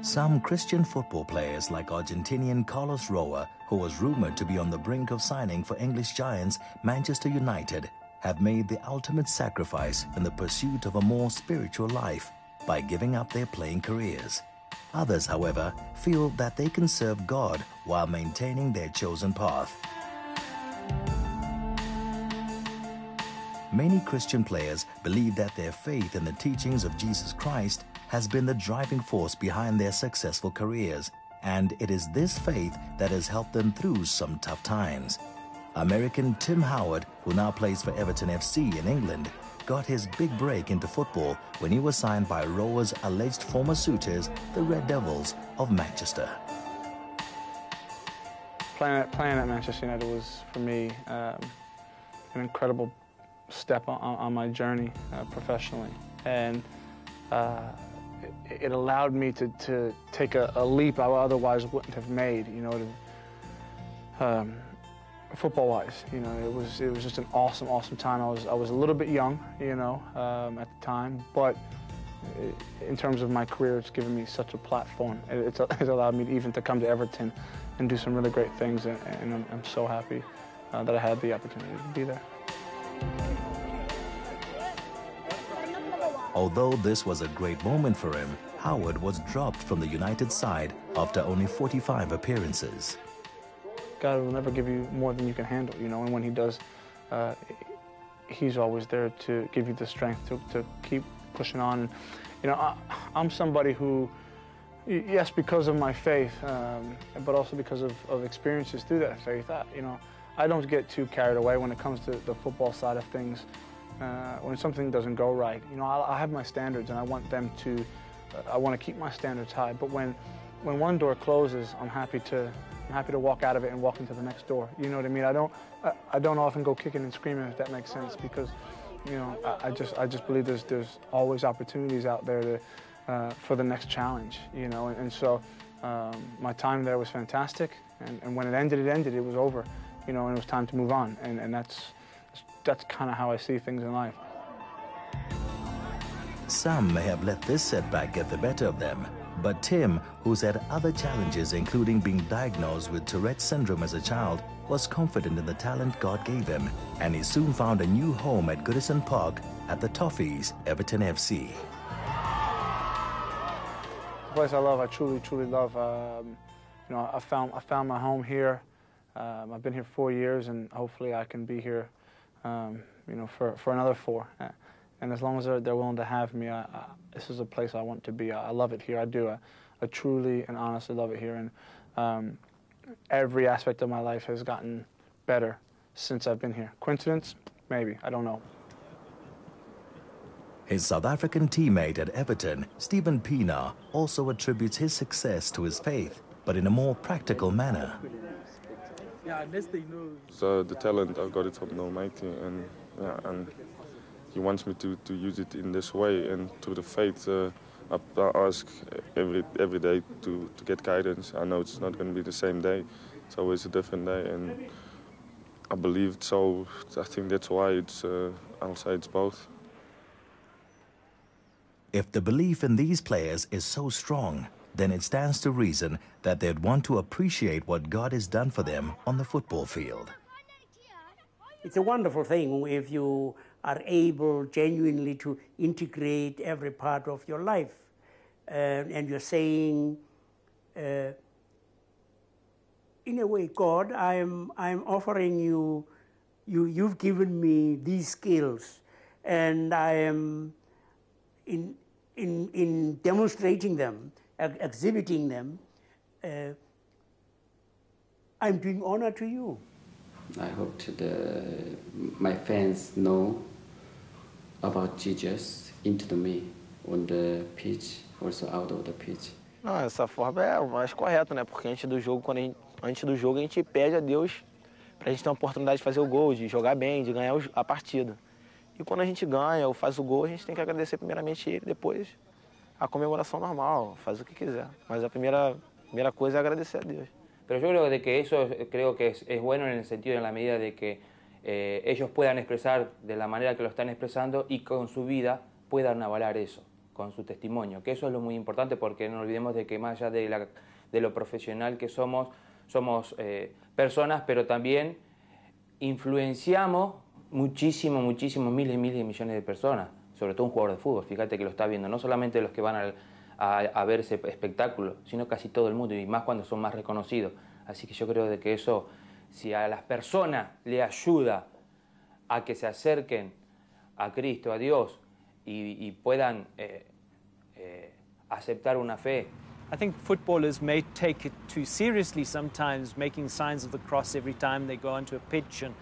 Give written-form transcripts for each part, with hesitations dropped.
Some Christian football players like Argentinian Carlos Roa, who was rumored to be on the brink of signing for English giants Manchester United, have made the ultimate sacrifice in the pursuit of a more spiritual life by giving up their playing careers. Others, however, feel that they can serve God while maintaining their chosen path. Many Christian players believe that their faith in the teachings of Jesus Christ has been the driving force behind their successful careers, and it is this faith that has helped them through some tough times. American Tim Howard, who now plays for Everton FC in England, got his big break into football when he was signed by Roa's alleged former suitors, the Red Devils of Manchester. Playing at Manchester United was, for me, an incredible step on my journey professionally. And it allowed me to take a leap I otherwise wouldn't have made, you know, football-wise. You know, it was just an awesome time. I was a little bit young, you know, at the time, but in terms of my career, it's given me such a platform. It's allowed me even to come to Everton and do some really great things, and I'm so happy that I had the opportunity to be there. Although this was a great moment for him, Howard was dropped from the United side after only 45 appearances. God will never give you more than you can handle, you know, and when he does, he's always there to give you the strength to keep pushing on. And, you know, I'm somebody who, yes, because of my faith, but also because of experiences through that faith, you know, I don't get too carried away when it comes to the football side of things. When something doesn't go right, you know, I have my standards, and I want them to, I want to keep my standards high. But when one door closes, I'm happy to walk out of it and walk into the next door. You know what I mean? I don't often go kicking and screaming, if that makes sense, because, you know, I just believe there's always opportunities out there for the next challenge. You know, and so my time there was fantastic, and when it ended, it was over. You know, and it was time to move on, and that's kind of how I see things in life. Some may have let this setback get the better of them, but Tim, who's had other challenges including being diagnosed with Tourette's syndrome as a child, was confident in the talent God gave him, and he soon found a new home at Goodison Park at the Toffees, Everton FC. The place I love, I truly love. You know, I found my home here. I've been here 4 years, and hopefully I can be here, you know, for another 4. And as long as they're willing to have me, this is a place I want to be. I love it here. I do. I truly and honestly love it here. And every aspect of my life has gotten better since I've been here. Coincidence? Maybe. I don't know. His South African teammate at Everton, Steven Pienaar, also attributes his success to his faith, but in a more practical manner. So the talent, I got it from the Almighty, and yeah, and He wants me to use it in this way, and through the faith, I ask every day to get guidance. I know it's not going to be the same day; it's always a different day, and I believe it. So I think that's why I'll say it's both. If the belief in these players is so strong, then it stands to reason that they'd want to appreciate what God has done for them on the football field. It's a wonderful thing if you are able genuinely to integrate every part of your life. And you're saying, in a way, God, I'm offering you, you've given me these skills, and I am in demonstrating them, exhibiting them, I'm doing honor to you. I hope my fans know about Jesus into me on the pitch, also out of the pitch. Não, essa forma é o mais correto, né? Porque antes do jogo, antes do jogo a gente pede a Deus pra gente ter uma oportunidade de fazer o gol, de jogar bem, de ganhar a partida. E quando a gente ganha ou faz o gol, a gente tem que agradecer primeiramente ele, depois a comemoração normal, faz o que quiser. Mas a primeira coisa é agradecer a Deus. Pero yo creo de que eso creo que es bueno en el sentido, en la medida de que ellos puedan expresar de la manera que lo están expresando y con su vida puedan avalar eso, con su testimonio, que eso es lo muy importante, porque no olvidemos de que más allá de lo profesional que somos personas, pero también influenciamos muchísimo, miles y miles de millones de personas, sobre todo un jugador de fútbol, fíjate que lo está viendo, no solamente los que van a ver ese espectáculo, sino casi todo el mundo, y más cuando son más reconocidos. Así que yo creo de que eso, si a las personas le ayuda a que se acerquen a Cristo, a Dios, y puedan aceptar una fe. I think footballers may take it too seriously sometimes, making signs of the cross every time they go onto a pitch and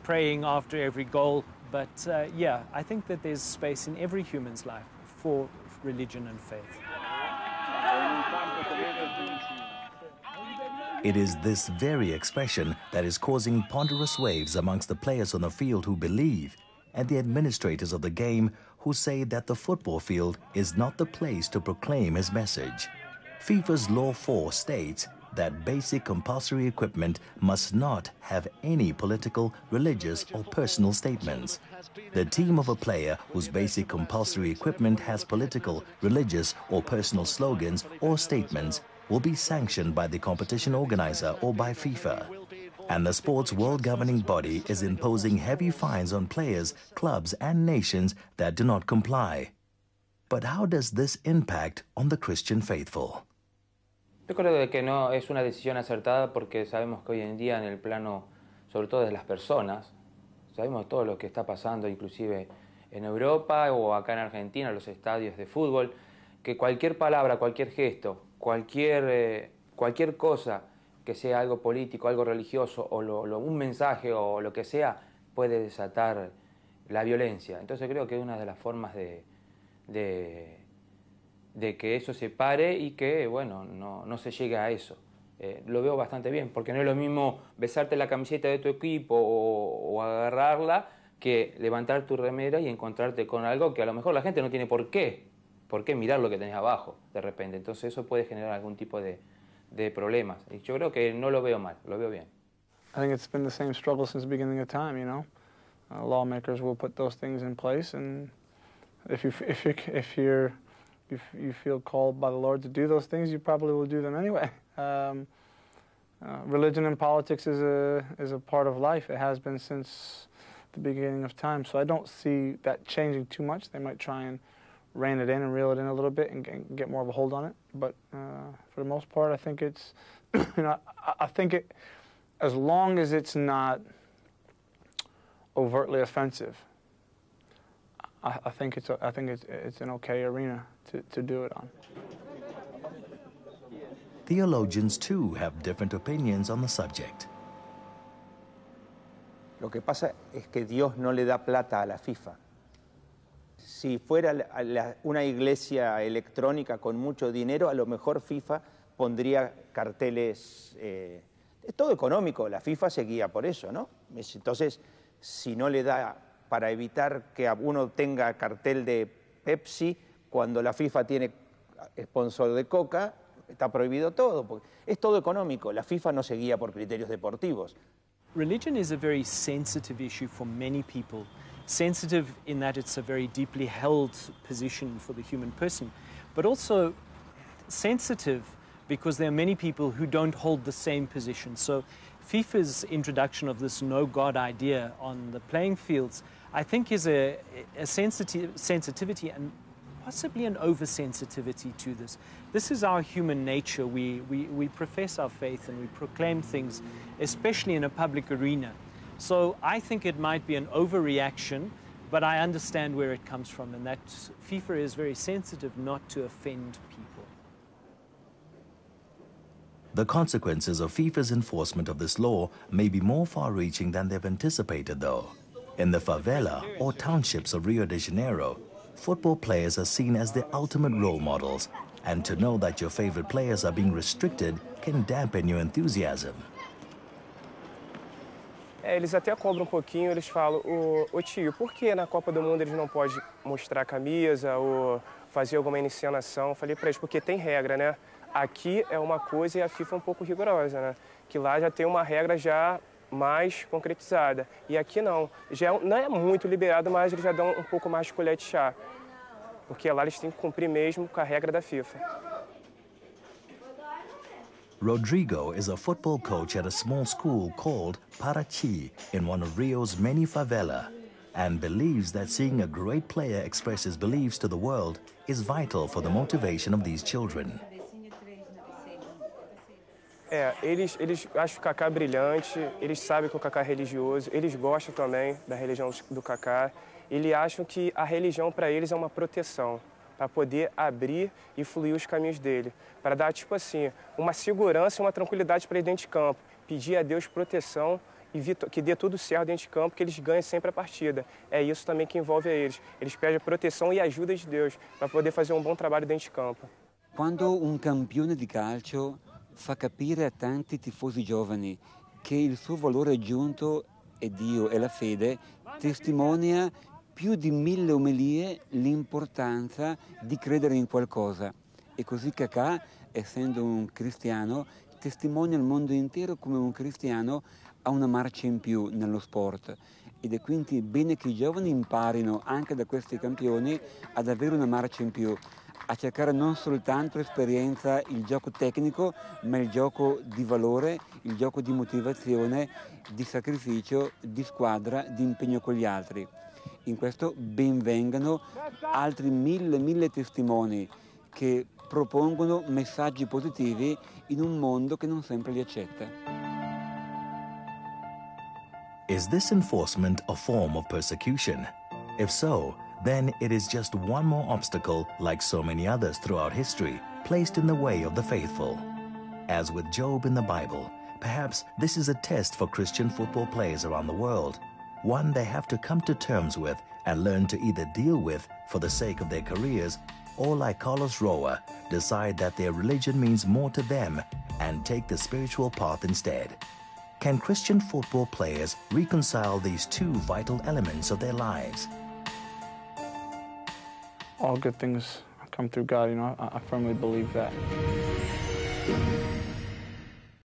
praying after every goal. But yeah, I think that there's space in every human's life for religion and faith. It is this very expression that is causing ponderous waves amongst the players on the field who believe, and the administrators of the game who say that the football field is not the place to proclaim his message. FIFA's Law 4 states that basic compulsory equipment must not have any political, religious, or personal statements. The team of a player whose basic compulsory equipment has political, religious, or personal slogans or statements will be sanctioned by the competition organizer or by FIFA. And the sport's world governing body is imposing heavy fines on players, clubs, and nations that do not comply. But how does this impact on the Christian faithful? Yo creo que no es una decisión acertada, porque sabemos que hoy en día en el plano, sobre todo de las personas, sabemos todo lo que está pasando, inclusive en Europa o acá en Argentina, los estadios de fútbol, que cualquier palabra, cualquier gesto, cualquier cosa que sea algo político, algo religioso, o un mensaje o lo que sea, puede desatar la violencia. Entonces creo que es una de las formas de que eso se pare y que, bueno, no se llegue a eso. Lo veo bastante bien, porque no es lo mismo besarte la camiseta de tu equipo o agarrarla que levantar tu remera y encontrarte con algo que a lo mejor la gente no tiene por qué mirar lo que tenés abajo de repente. Entonces eso puede generar algún tipo de problemas. Y yo creo que no lo veo mal, lo veo bien. I think it's been the same struggle since the beginning of time, you know. Lawmakers will put those things in place, and if you feel called by the Lord to do those things, you probably will do them anyway. Religion and politics is a part of life. It has been since the beginning of time. So I don't see that changing too much. They might try and rein it in and reel it in a little bit and get more of a hold on it. But for the most part, I think it's, I think it, as long as it's not overtly offensive, I think it's an okay arena to do it on. Theologians too have different opinions on the subject. Lo que pasa es que Dios no le da plata a la FIFA. Si fuera una iglesia electrónica con mucho dinero, a lo mejor FIFA pondría carteles. Es todo económico, la FIFA se guía por eso, ¿no? Entonces, si no le da para evitar que uno tenga cartel de Pepsi, cuando la FIFA tiene sponsor de Coca, está prohibido todo, porque es todo económico. La FIFA no se guía por criterios deportivos. Religion is a very sensitive issue for many people. Sensitive in that it's a very deeply held position for the human person, but also sensitive because there are many people who don't hold the same position. So FIFA's introduction of this no God idea on the playing fields, I think, is a sensitivity and possibly an oversensitivity to this. This is our human nature. We profess our faith and we proclaim things, especially in a public arena. So I think it might be an overreaction, but I understand where it comes from, and that FIFA is very sensitive not to offend people. The consequences of FIFA's enforcement of this law may be more far-reaching than they've anticipated, though. In the favela or townships of Rio de Janeiro, football players are seen as the ultimate role models, and to know that your favorite players are being restricted can dampen your enthusiasm. Eles até cobram pouquinho, eles falam, ô tio, por que na Copa do Mundo eles não podem mostrar a camisa ou fazer alguma encenação. Eu falei para eles, porque tem regra, né? Aqui é uma coisa e a FIFA é um pouco rigorosa, né? Que lá já tem uma regra já mais concretizada. E aqui não. Já não é muito liberado, mas eles já dão um pouco mais de colher de chá. Porque lá eles têm que cumprir mesmo com a regra da FIFA. Rodrigo is a football coach at a small school called Parachi in one of Rio's many favelas, and believes that seeing a great player express his beliefs to the world is vital for the motivation of these children. Eles acham o Kaká brilhante, eles sabem que o Kaká é religioso, eles gostam também da religião do Kaká. Eles acham que a religião para eles é uma proteção, para poder abrir e fluir os caminhos dele, para dar, tipo assim, uma segurança e uma tranquilidade para ele dentro de campo, pedir a Deus proteção e que dê tudo certo dentro de campo, que eles ganhem sempre a partida. É isso também que envolve a eles. Eles pedem proteção e ajuda de Deus para poder fazer um bom trabalho dentro de campo. Quando un campione di calcio fa capire a tanti tifosi giovani che il suo valore aggiunto è Dio e la fede, testimonia più di 1000 omelie l'importanza di credere in qualcosa. E così Kaká, essendo un cristiano, testimonia al mondo intero come un cristiano ha una marcia in più nello sport. Ed è quindi bene che i giovani imparino anche da questi campioni ad avere una marcia in più, a cercare non soltanto l'esperienza, il gioco tecnico, ma il gioco di valore, il gioco di motivazione, di sacrificio, di squadra, di impegno con gli altri. In questo benvengano altri 1000 testimoni che propongono messaggi positivi in un mondo che non sempre li accetta. Is this enforcement a form of persecution? If so, then it is just one more obstacle, like so many others throughout history, placed in the way of the faithful. As with Job in the Bible, perhaps this is a test for Christian football players around the world, one they have to come to terms with and learn to either deal with for the sake of their careers, or like Carlos Roa, decide that their religion means more to them and take the spiritual path instead. Can Christian football players reconcile these two vital elements of their lives? All good things come through God, you know, I firmly believe that.